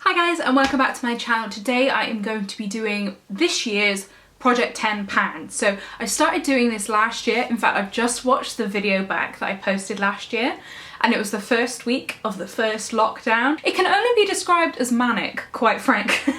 Hi guys and welcome back to my channel. Today I am going to be doing this year's Project 10 pan. So I started doing this last year. In fact, I've just watched the video back that I posted last year and it was the first week of the first lockdown. It can only be described as manic, quite frankly.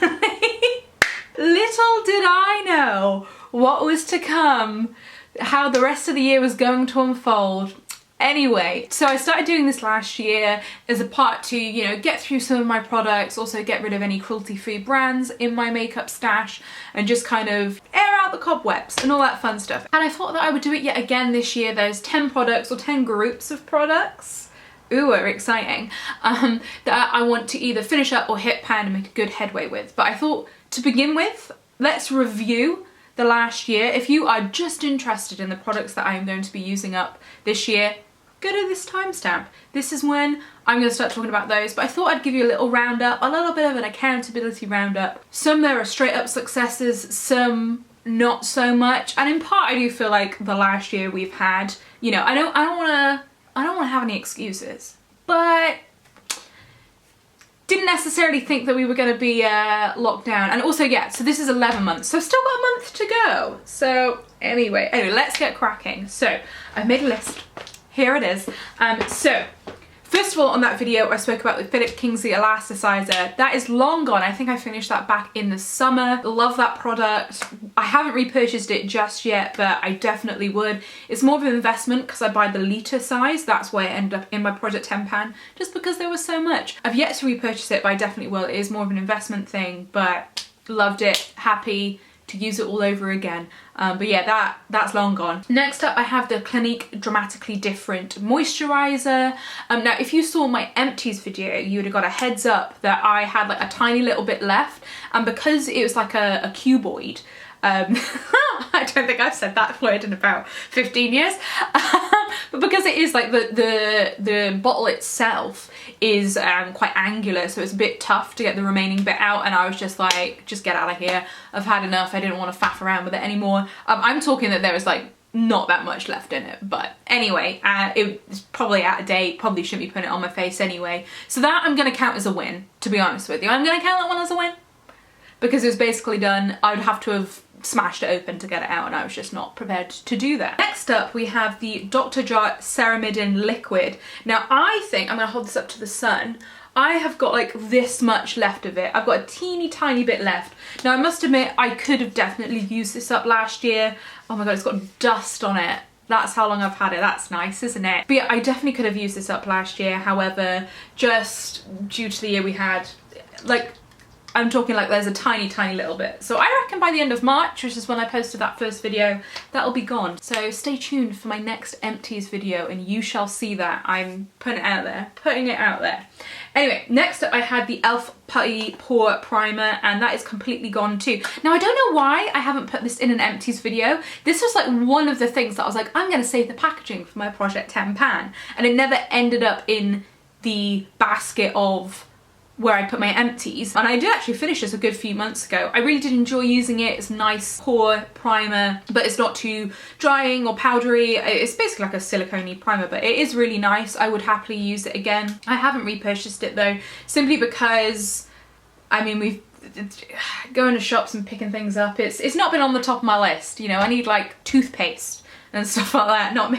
Little did I know what was to come, how the rest of the year was going to unfold. Anyway, so I started doing this last year as a part to, you know, get through some of my products, also get rid of any cruelty-free brands in my makeup stash and just kind of air out the cobwebs and all that fun stuff. And I thought that I would do it yet again this year. There's 10 products or 10 groups of products. Ooh, exciting. That I want to either finish up or hit pan and make a good headway with. But I thought to begin with, let's review the last year. If you are just interested in the products that I am going to be using up this year, go to this timestamp. This is when I'm going to start talking about those, but I thought I'd give you a little roundup, a little bit of an accountability roundup. Some there are straight up successes, some not so much, and in part I do feel like the last year we've had, you know, I don't want to have any excuses, but didn't necessarily think that we were going to be locked down. And also, yeah, so this is 11 months, so I've still got a month to go. So anyway, let's get cracking. So I've made a list. Here it is. So first of all, on that video I spoke about the Kingsley Elasticizer. That is long gone. I think I finished that back in the summer. Love that product. I haven't repurchased it just yet, but I definitely would. It's more of an investment because I buy the litre size. That's why it ended up in my Project 10 pan, just because there was so much. I've yet to repurchase it, but I definitely will. It is more of an investment thing, but loved it. Happy to use it all over again. But yeah, that's long gone. Next up I have the Clinique Dramatically Different Moisturiser. Now if you saw my empties video, you would have got a heads up that I had like a tiny little bit left, and because it was like a cuboid, I don't think I've said that word in about 15 years, but because it is like the bottle itself is quite angular, so it's a bit tough to get the remaining bit out, and I was just like, just get out of here, I've had enough, I didn't want to faff around with it anymore. I'm talking that there was like not that much left in it, but anyway, it's probably out of date, probably shouldn't be putting it on my face anyway, so that I'm going to count as a win, to be honest with you. I'm going to count that one as a win because it was basically done. I would have to have smashed it open to get it out and I was just not prepared to do that. Next up we have the Dr. Jart Ceramidin liquid. Now I think, I'm going to hold this up to the sun, I have got like this much left of it. I've got a teeny tiny bit left. Now I must admit I could have definitely used this up last year. Oh my god, it's got dust on it. That's how long I've had it. That's nice, isn't it? But yeah, I definitely could have used this up last year. However, just due to the year we had, like, I'm talking like there's a tiny little bit. So I reckon by the end of March, which is when I posted that first video, that'll be gone. So stay tuned for my next empties video and you shall see that. I'm putting it out there, Anyway, next up I had the e.l.f. Putty Pore Primer, and that is completely gone too. Now I don't know why I haven't put this in an empties video. This was like one of the things that I was like, I'm gonna save the packaging for my Project 10 pan, and it never ended up in the basket of where I put my empties. And I did actually finish this a good few months ago. I really did enjoy using it. It's a nice pore primer, but it's not too drying or powdery. It's basically like a silicone-y primer, but it is really nice. I would happily use it again. I haven't repurchased it though, simply because, I mean, we've going to shops and picking things up. It's not been on the top of my list. You know, I need like toothpaste and stuff like that.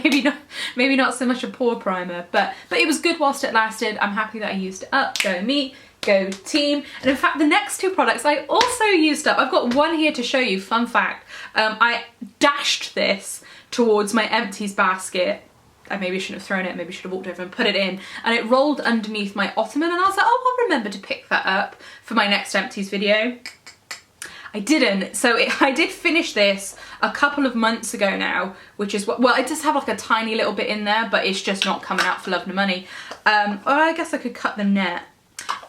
Maybe not so much a pore primer, but it was good whilst it lasted. I'm happy that I used it up. Go me, go team. And in fact, the next two products I also used up. I've got one here to show you. Fun fact, I dashed this towards my empties basket. I maybe shouldn't have thrown it, maybe should have walked over and put it in, and it rolled underneath my ottoman, and I was like, oh, I'll remember to pick that up for my next empties video. I didn't. So I did finish this a couple of months ago now, which is what, well, it does have like a tiny little bit in there, but it's just not coming out for love nor money. Or I guess I could cut the net.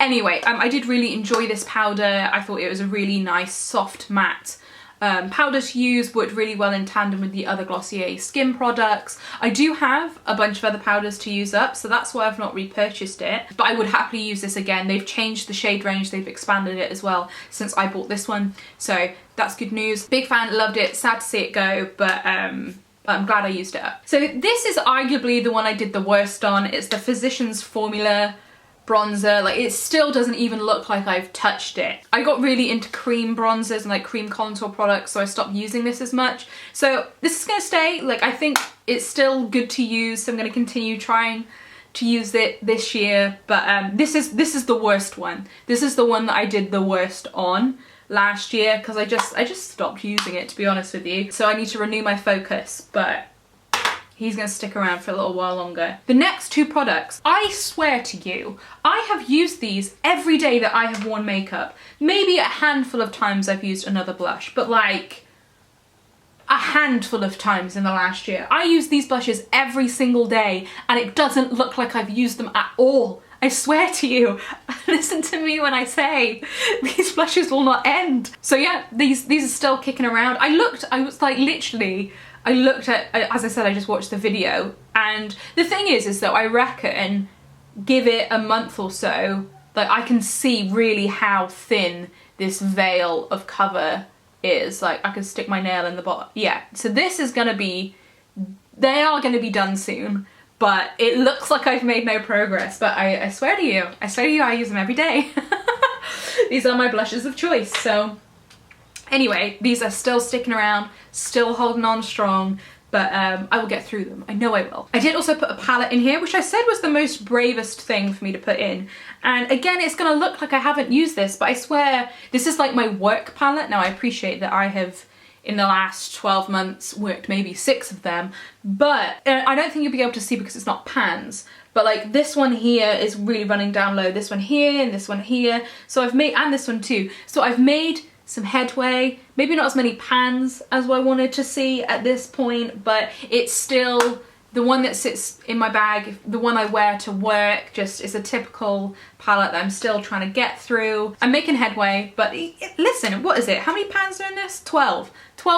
Anyway, I did really enjoy this powder. I thought it was a really nice, soft, matte powder to use, worked really well in tandem with the other Glossier skin products. I do have a bunch of other powders to use up, so that's why I've not repurchased it, but I would happily use this again. They've changed the shade range, they've expanded it as well since I bought this one, so that's good news. Big fan, loved it, sad to see it go, but I'm glad I used it up. So this is arguably the one I did the worst on. It's the Physicians Formula bronzer. Like, it still doesn't even look like I've touched it. I got really into cream bronzers and like cream contour products, so I stopped using this as much. So this is gonna stay. Like, I think it's still good to use, so I'm gonna continue trying to use it this year. But this is the worst one. This is the one that I did the worst on last year, because I just stopped using it, to be honest with you. So I need to renew my focus, but he's gonna stick around for a little while longer. The next two products, I swear to you, I have used these every day that I have worn makeup. Maybe a handful of times I've used another blush, but like a handful of times in the last year. I use these blushes every single day and it doesn't look like I've used them at all. I swear to you, listen to me when I say these blushes will not end. So yeah, these are still kicking around. I looked at, as I said, I just watched the video, and the thing is that I reckon give it a month or so, like I can see really how thin this veil of cover is. Like, I can stick my nail in the bottom. Yeah, so this is gonna be, they are gonna be done soon, but it looks like I've made no progress. But I swear to you, I use them every day. These are my blushes of choice. So anyway, these are still sticking around, still holding on strong, but I will get through them. I know I will. I did also put a palette in here, which I said was the most bravest thing for me to put in. And again, it's gonna look like I haven't used this, but I swear this is like my work palette. Now, I appreciate that I have, in the last 12 months, worked maybe 6 of them, but I don't think you'll be able to see because it's not pans. But like this one here is really running down low, this one here and this one here. So I've made, and this one too. So I've made some headway, maybe not as many pans as I wanted to see at this point, but it's still the one that sits in my bag, the one I wear to work. Just is a typical palette that I'm still trying to get through. I'm making headway, but listen, what is it? How many pans are in this? 12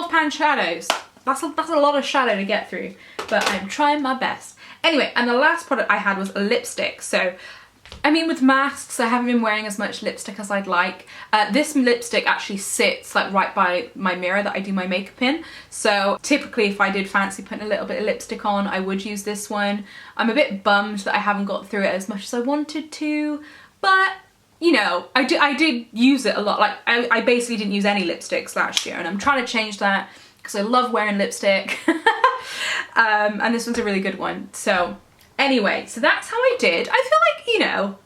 pan shadows. That's a lot of shadow to get through, but I'm trying my best. Anyway, and the last product I had was a lipstick. So I mean, with masks, I haven't been wearing as much lipstick as I'd like. This lipstick actually sits like right by my mirror that I do my makeup in. So typically if I did fancy putting a little bit of lipstick on, I would use this one. I'm a bit bummed that I haven't got through it as much as I wanted to, but you know, I did use it a lot. Like I basically didn't use any lipsticks last year, and I'm trying to change that because I love wearing lipstick. And this one's a really good one. So anyway, so that's how I did. I feel like, you know,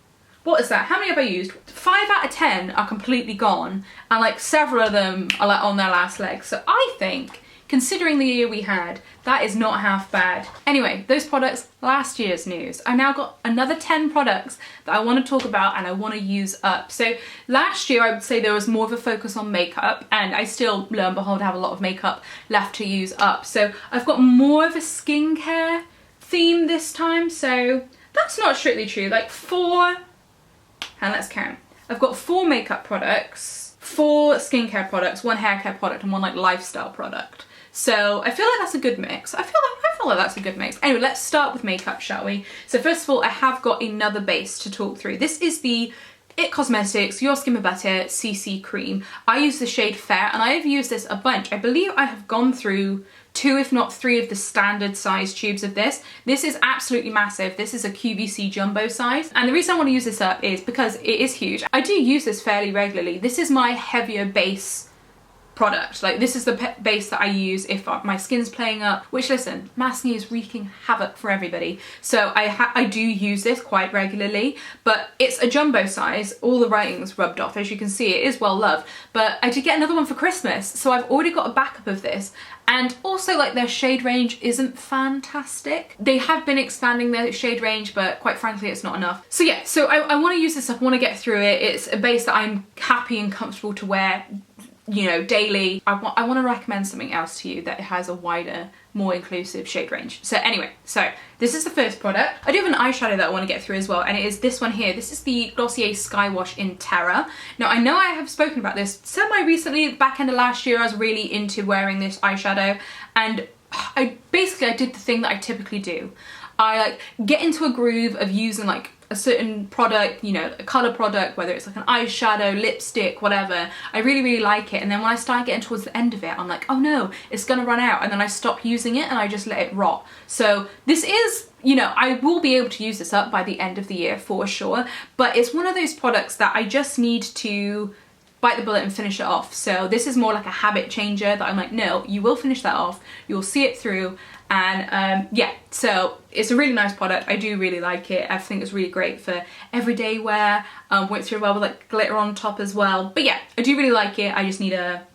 what is that? How many have I used? 5 out of 10 are completely gone, and like several of them are like on their last legs. So I think, considering the year we had, that is not half bad. Anyway, those products, last year's news. I now got another 10 products that I want to talk about and I want to use up. So last year I would say there was more of a focus on makeup, and I still, lo and behold, have a lot of makeup left to use up. So I've got more of a skincare theme this time. So that's not strictly true. Like 4, and let's count. I've got 4 makeup products, 4 skincare products, 1 hair care product, and 1 like lifestyle product. So I feel like that's a good mix. I feel like that's a good mix. Anyway, let's start with makeup, shall we? So first of all, I have got another base to talk through. This is the It Cosmetics Your Skin But Better CC Cream. I use the shade Fair, and I have used this a bunch. I believe I have gone through 2 if not 3 of the standard size tubes of this. This is absolutely massive. This is a QVC jumbo size, and the reason I want to use this up is because it is huge. I do use this fairly regularly. This is my heavier base product. Like, this is the base that I use if my skin's playing up, which, listen, masking is wreaking havoc for everybody, so I do use this quite regularly. But it's a jumbo size. All the writing's rubbed off, as you can see. It is well loved, but I did get another one for Christmas, so I've already got a backup of this. And also, like, their shade range isn't fantastic. They have been expanding their shade range, but quite frankly, it's not enough. So yeah, so I want to use this up, I want to get through it. It's a base that I'm happy and comfortable to wear, you know, daily. I want to recommend something else to you that has a wider, more inclusive shade range. So anyway, so this is the first product. I do have an eyeshadow that I want to get through as well, and it is this one here. This is the Glossier Sky Wash in Terra. Now, I know I have spoken about this semi-recently. Back end of last year, I was really into wearing this eyeshadow, and I did the thing that I typically do. I like get into a groove of using like a certain product, you know, a colour product, whether it's like an eyeshadow, lipstick, whatever, I really, really like it. And then when I start getting towards the end of it, I'm like, oh no, it's gonna run out. And then I stop using it and I just let it rot. So this is, you know, I will be able to use this up by the end of the year for sure. But it's one of those products that I just need to bite the bullet and finish it off. So this is more like a habit changer that I'm like, no, you will finish that off, you'll see it through. And yeah, so it's a really nice product. I do really like it. I think it's really great for everyday wear. Works really well with like glitter on top as well. But yeah, I do really like it. I just need to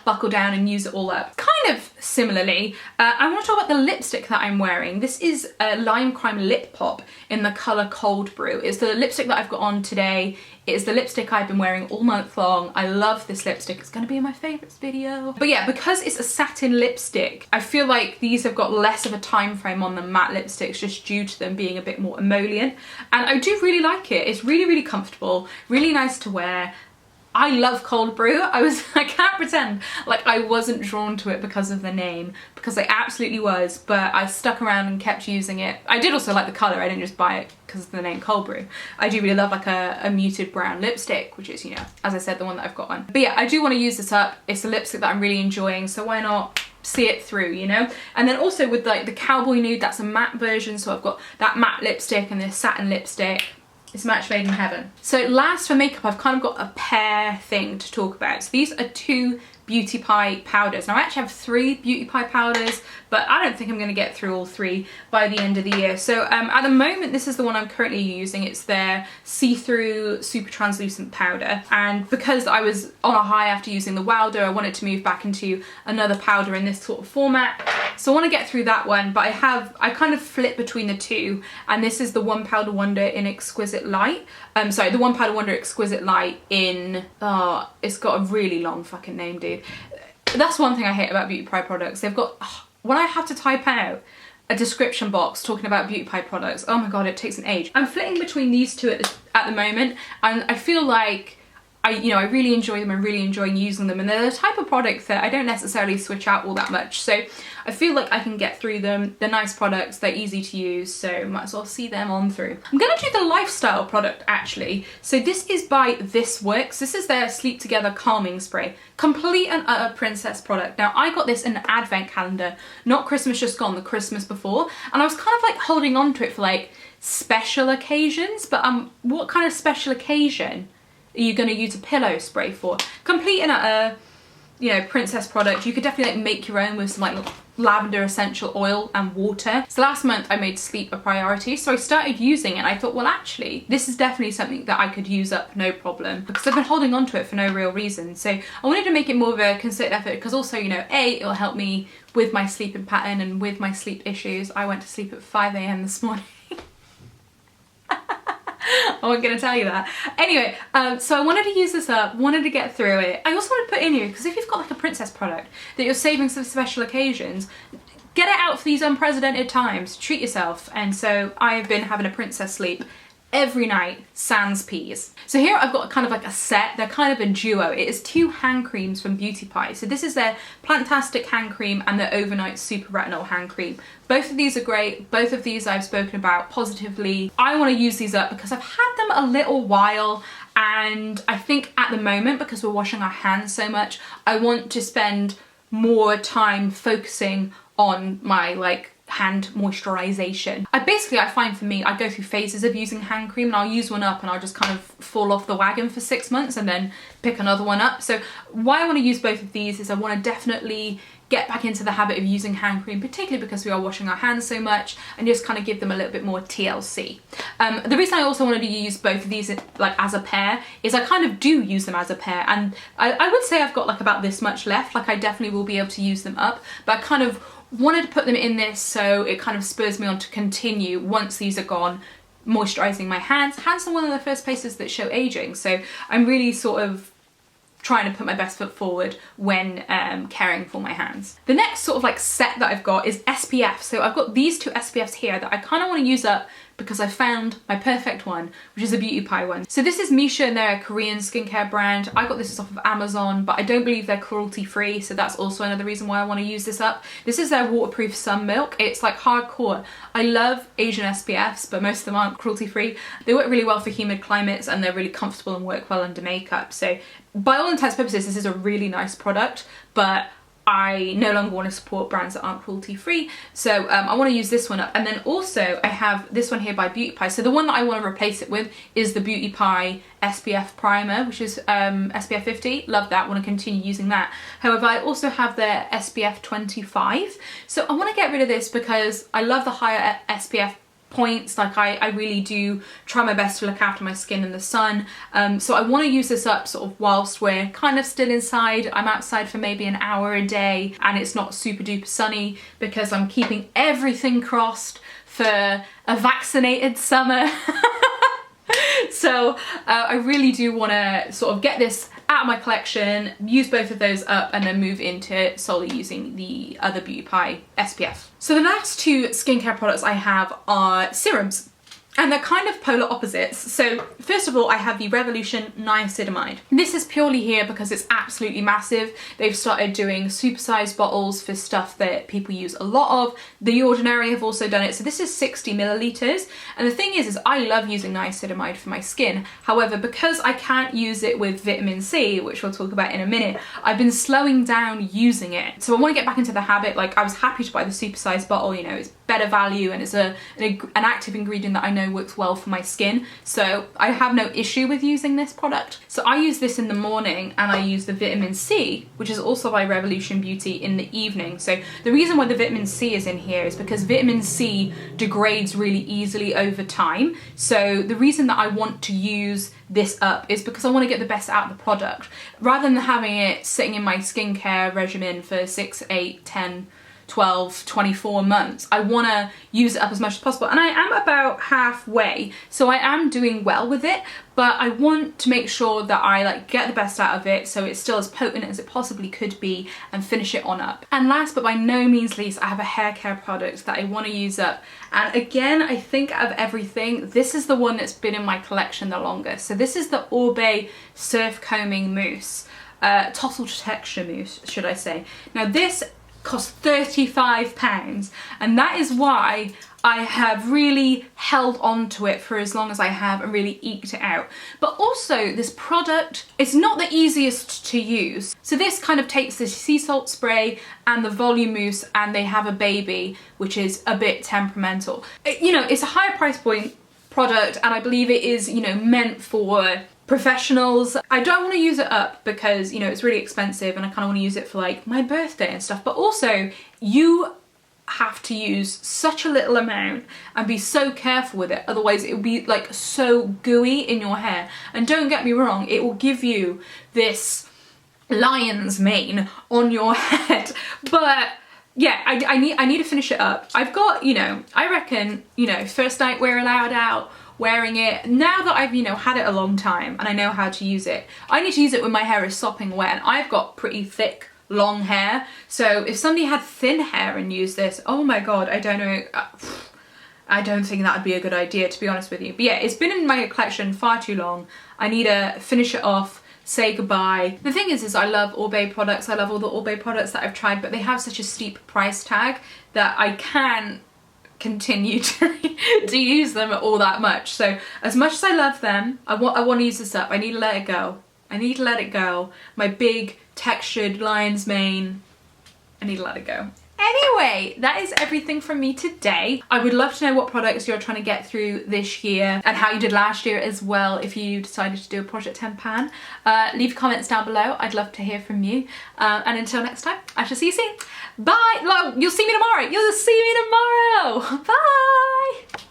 buckle down and use it all up. Kind of similarly, I want to talk about the lipstick that I'm wearing. This is a Lime Crime Lip Pop in the colour Cold Brew. It's the lipstick that I've got on today. It is the lipstick I've been wearing all month long. I love this lipstick. It's going to be in my favourites video. But yeah, because it's a satin lipstick, I feel like these have got less of a time frame on than matte lipsticks just due to them being a bit more emollient. And I do really like it. It's really, really comfortable, really nice to wear. I love Cold Brew. I can't pretend like I wasn't drawn to it because of the name, because I absolutely was, but I stuck around and kept using it. I did also like the colour, I didn't just buy it because of the name Cold Brew. I do really love like a muted brown lipstick, which is, you know, as I said, the one that I've got on. But yeah, I do want to use this up. It's a lipstick that I'm really enjoying, so why not see it through, you know? And then also with like the Cowboy Nude, that's a matte version, so I've got that matte lipstick and this satin lipstick. It's a match made in heaven. So last for makeup, I've kind of got a pair thing to talk about. So these are 2 Beauty Pie powders. Now I actually have 3 Beauty Pie powders, but I don't think I'm gonna get through all 3 by the end of the year. So at the moment, this is the one I'm currently using. It's their see-through super translucent powder. And because I was on a high after using the Wowder, I wanted to move back into another powder in this sort of format. So I want to get through that one, but I kind of flip between the 2, and this is the One Powder Wonder in Exquisite Light. Sorry, the One Powder Wonder Exquisite Light in, it's got a really long fucking name, dude. That's one thing I hate about Beauty Pie products. They've got, when I have to type out a description box talking about Beauty Pie products, oh my god, it takes an age. I'm flitting between these 2 at the moment, and I feel like I really enjoy them. I'm really enjoying using them, and they're the type of product that I don't necessarily switch out all that much. So I feel like I can get through them. They're nice products, they're easy to use, so might as well see them on through. I'm gonna do the lifestyle product actually. So this is by This Works. This is their Sleep Together Calming Spray. Complete and utter princess product. Now I got this in an advent calendar, not Christmas just gone, the Christmas before, and I was kind of like holding on to it for like special occasions, but what kind of special occasion are you going to use a pillow spray for? Complete and utter, you know, princess product. You could definitely like make your own with some like lavender essential oil and water. So last month I made sleep a priority, so I started using it and I thought, well actually this is definitely something that I could use up no problem, because I've been holding on to it for no real reason. So I wanted to make it more of a concerted effort, because also, you know, A, it'll help me with my sleeping pattern and with my sleep issues. I went to sleep at 5 AM this morning. I wasn't going to tell you that. Anyway, so I wanted to use this up, wanted to get through it. I also wanted to put in here, because if you've got like a princess product that you're saving for special occasions, get it out for these unprecedented times. Treat yourself. And so I have been having a princess sleep every night, sans peas. So here I've got kind of like a set. They're kind of a duo. It is 2 hand creams from Beauty Pie. So this is their Plantastic hand cream and their Overnight Super Retinol hand cream. Both of these are great. Both of these I've spoken about positively. I want to use these up because I've had them a little while, and I think at the moment, because we're washing our hands so much, I want to spend more time focusing on my like hand moisturization. I find for me, I go through phases of using hand cream, and I'll use one up and I'll just kind of fall off the wagon for 6 months and then pick another one up. So why I want to use both of these is I want to definitely get back into the habit of using hand cream, particularly because we are washing our hands so much, and just kind of give them a little bit more TLC. The reason I also wanted to use both of these like as a pair is I kind of do use them as a pair, and I would say I've got like about this much left. Like I definitely will be able to use them up, but I kind of wanted to put them in this so it kind of spurs me on to continue once these are gone, moisturizing my hands. Hands are one of the first places that show aging, so I'm really sort of trying to put my best foot forward when caring for my hands. The next sort of like set that I've got is SPF. So I've got these 2 SPFs here that I kind of want to use up because I found my perfect one, which is a beauty pie one. So this is Misha and they're a Korean skincare brand. I got this off of Amazon, but I don't believe they're cruelty free, so that's also another reason why I want to use this up. This is their waterproof sun milk. It's like hardcore. I love Asian SPFs, but most of them aren't cruelty free. They work really well for humid climates and they're really comfortable and work well under makeup. So by all intents and purposes, this is a really nice product, but I no longer want to support brands that aren't cruelty free, so I want to use this one up. And then also I have this one here by Beauty Pie. So the one that I want to replace it with is the Beauty Pie SPF primer, which is SPF 50. Love that, want to continue using that. However, I also have their SPF 25, so I want to get rid of this because I love the higher SPF points. Like I really do try my best to look after my skin in the sun, so I want to use this up sort of whilst we're kind of still inside. I'm outside for maybe an hour a day and it's not super duper sunny because I'm keeping everything crossed for a vaccinated summer. So I really do want to sort of get this out of my collection, use both of those up, and then move into solely using the other Beauty Pie SPF. So the last two skincare products I have are serums. And they're kind of polar opposites. So first of all, I have the Revolution Niacinamide. This is purely here because it's absolutely massive. They've started doing super-sized bottles for stuff that people use a lot of. The Ordinary have also done it. So this is 60 milliliters. And the thing is I love using niacinamide for my skin. However, because I can't use it with vitamin C, which we'll talk about in a minute, I've been slowing down using it. So I want to get back into the habit. Like, I was happy to buy the super-sized bottle, you know, it's better value and it's an active ingredient that I know works well for my skin, so I have no issue with using this product. So I use this in the morning and I use the vitamin C, which is also by Revolution Beauty, in the evening. So the reason why the vitamin C is in here is because vitamin C degrades really easily over time. So the reason that I want to use this up is because I want to get the best out of the product, rather than having it sitting in my skincare regimen for 6, 8, 10, 12, 24 months. I want to use it up as much as possible, and I am about halfway, so I am doing well with it, but I want to make sure that I like get the best out of it so it's still as potent as it possibly could be, and finish it on up. And last but by no means least, I have a hair care product that I want to use up, and again, I think out of everything, this is the one that's been in my collection the longest. So this is the Orbe Surf Combing Mousse, Total Texture Mousse, should I say. Now this cost £35, and that is why I have really held on to it for as long as I have and really eked it out. But also, this product is not the easiest to use. So this kind of takes the sea salt spray and the volume mousse, and they have a baby, which is a bit temperamental. You know, it's a higher price point product, and I believe it is, you know, meant for professionals. I don't want to use it up because, you know, it's really expensive and I kind of want to use it for like my birthday and stuff, but also you have to use such a little amount and be so careful with it, otherwise it will be like so gooey in your hair. And don't get me wrong, it will give you this lion's mane on your head, but yeah, I need to finish it up. I've got, you know, I reckon, you know, first night we're allowed out wearing it. Now that I've, you know, had it a long time and I know how to use it, I need to use it when my hair is sopping wet, and I've got pretty thick long hair, so if somebody had thin hair and used this, oh my god, I don't know, I don't think that would be a good idea, to be honest with you. But yeah, it's been in my collection far too long. I need to finish it off, say goodbye. The thing is I love Orbe products, I love all the Orbe products that I've tried, but they have such a steep price tag that I can't continue to use them all that much. So as much as I love them, I want to use this up. I need to let it go. I need to let it go. My big textured lion's mane, I need to let it go. Anyway, that is everything from me today. I would love to know what products you're trying to get through this year and how you did last year as well if you decided to do a Project 10 pan. Leave comments down below, I'd love to hear from you. And until next time, I shall see you soon. Bye! Well, you'll see me tomorrow! You'll see me tomorrow! Bye!